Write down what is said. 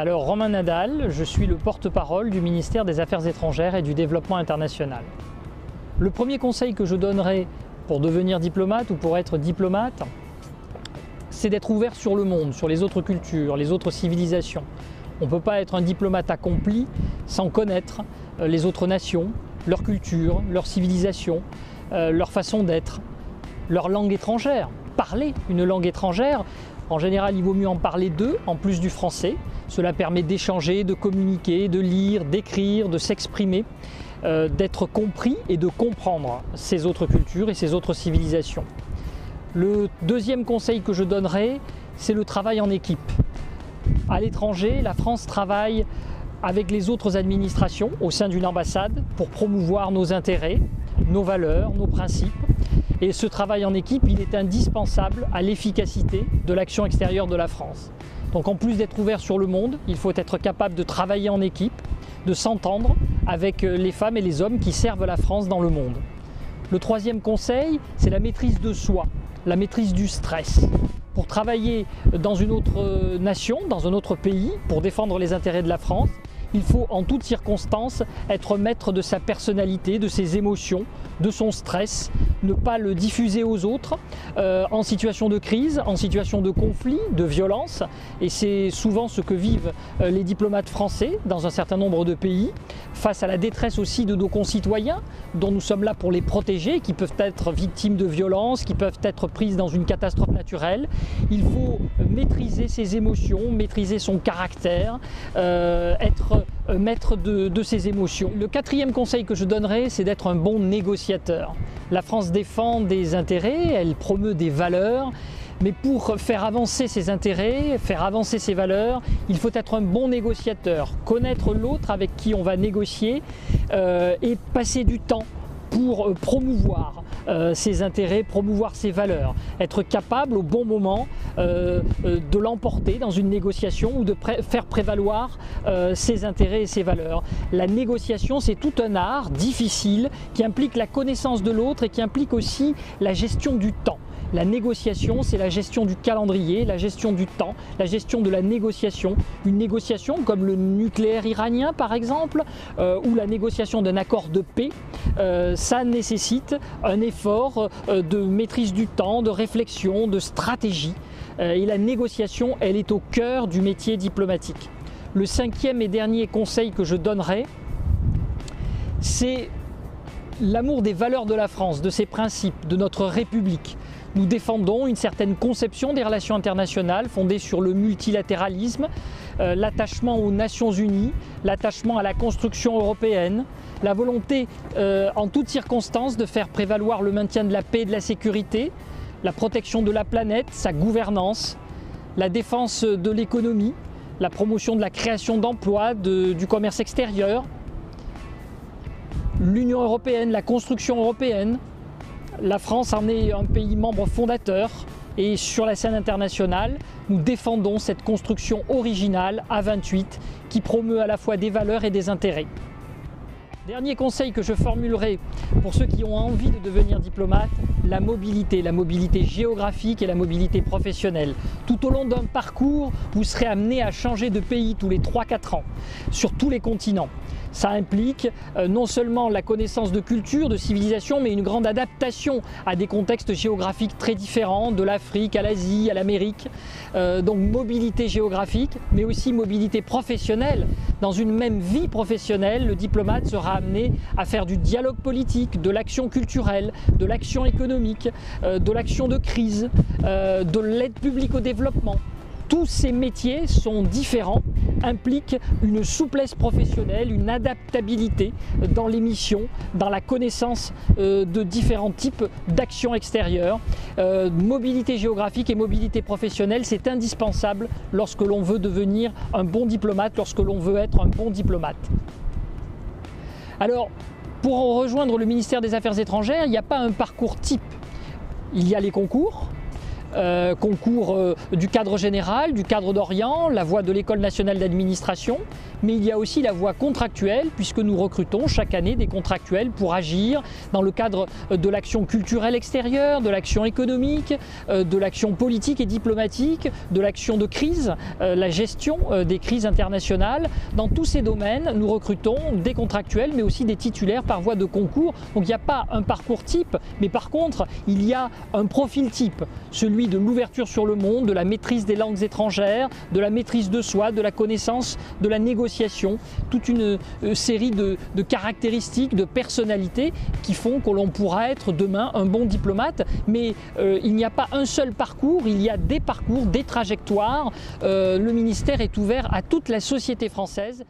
Alors Romain Nadal, je suis le porte-parole du ministère des Affaires étrangères et du Développement international. Le premier conseil que je donnerai pour devenir diplomate ou pour être diplomate, c'est d'être ouvert sur le monde, sur les autres cultures, les autres civilisations. On ne peut pas être un diplomate accompli sans connaître les autres nations, leur culture, leur civilisation, leur façon d'être, leur langue étrangère. Parler une langue étrangère, en général, il vaut mieux en parler deux, en plus du français. Cela permet d'échanger, de communiquer, de lire, d'écrire, de s'exprimer, d'être compris et de comprendre ces autres cultures et ces autres civilisations. Le deuxième conseil que je donnerai, c'est le travail en équipe. À l'étranger, la France travaille avec les autres administrations au sein d'une ambassade pour promouvoir nos intérêts, nos valeurs, nos principes. Et ce travail en équipe, il est indispensable à l'efficacité de l'action extérieure de la France. Donc en plus d'être ouvert sur le monde, il faut être capable de travailler en équipe, de s'entendre avec les femmes et les hommes qui servent la France dans le monde. Le troisième conseil, c'est la maîtrise de soi, la maîtrise du stress. Pour travailler dans une autre nation, dans un autre pays, pour défendre les intérêts de la France, il faut en toutes circonstances être maître de sa personnalité, de ses émotions, de son stress, ne pas le diffuser aux autres en situation de crise, en situation de conflit, de violence. Et c'est souvent ce que vivent les diplomates français dans un certain nombre de pays, face à la détresse aussi de nos concitoyens, dont nous sommes là pour les protéger, qui peuvent être victimes de violences, qui peuvent être prises dans une catastrophe naturelle. Il faut maîtriser ses émotions, maîtriser son caractère, être maître de ses émotions. Le quatrième conseil que je donnerai, c'est d'être un bon négociateur. La France défend des intérêts, elle promeut des valeurs, mais pour faire avancer ses intérêts, faire avancer ses valeurs, il faut être un bon négociateur, connaître l'autre avec qui on va négocier et passer du temps pour promouvoir ses intérêts, promouvoir ses valeurs, être capable au bon moment de l'emporter dans une négociation ou de faire prévaloir ses intérêts et ses valeurs. La négociation, c'est tout un art difficile qui implique la connaissance de l'autre et qui implique aussi la gestion du temps. La négociation, c'est la gestion du calendrier, la gestion du temps, la gestion de la négociation. Une négociation comme le nucléaire iranien par exemple, ou la négociation d'un accord de paix, ça nécessite un effort de maîtrise du temps, de réflexion, de stratégie. Et la négociation, elle est au cœur du métier diplomatique. Le cinquième et dernier conseil que je donnerai, c'est l'amour des valeurs de la France, de ses principes, de notre République. Nous défendons une certaine conception des relations internationales fondée sur le multilatéralisme, l'attachement aux Nations Unies, l'attachement à la construction européenne, la volonté en toutes circonstances de faire prévaloir le maintien de la paix et de la sécurité, la protection de la planète, sa gouvernance, la défense de l'économie, la promotion de la création d'emplois, du commerce extérieur, l'Union européenne, la construction européenne. La France en est un pays membre fondateur et sur la scène internationale, nous défendons cette construction originale à 28 qui promeut à la fois des valeurs et des intérêts. Dernier conseil que je formulerai pour ceux qui ont envie de devenir diplomate, la mobilité géographique et la mobilité professionnelle. Tout au long d'un parcours, vous serez amené à changer de pays tous les 3-4 ans, sur tous les continents. Ça implique non seulement la connaissance de culture, de civilisation, mais une grande adaptation à des contextes géographiques très différents, de l'Afrique à l'Asie, à l'Amérique. Donc mobilité géographique, mais aussi mobilité professionnelle. Dans une même vie professionnelle, le diplomate sera amené à faire du dialogue politique, de l'action culturelle, de l'action économique, de l'action de crise, de l'aide publique au développement. Tous ces métiers sont différents, impliquent une souplesse professionnelle, une adaptabilité dans les missions, dans la connaissance de différents types d'actions extérieures. Mobilité géographique et mobilité professionnelle, c'est indispensable lorsque l'on veut devenir un bon diplomate, lorsque l'on veut être un bon diplomate. Alors, pour rejoindre le ministère des Affaires étrangères, il n'y a pas un parcours type. Il y a les concours. concours du cadre général, du cadre d'Orient, la voie de l'École nationale d'administration, mais il y a aussi la voie contractuelle, puisque nous recrutons chaque année des contractuels pour agir dans le cadre de l'action culturelle extérieure, de l'action économique, de l'action politique et diplomatique, de l'action de crise, la gestion des crises internationales. Dans tous ces domaines, nous recrutons des contractuels, mais aussi des titulaires par voie de concours. Donc il n'y a pas un parcours type, mais par contre, il y a un profil type, celui de l'ouverture sur le monde, de la maîtrise des langues étrangères, de la maîtrise de soi, de la connaissance, de la négociation, toute une série de caractéristiques, de personnalités qui font que l'on pourra être demain un bon diplomate. Mais il n'y a pas un seul parcours, il y a des parcours, des trajectoires. Le ministère est ouvert à toute la société française.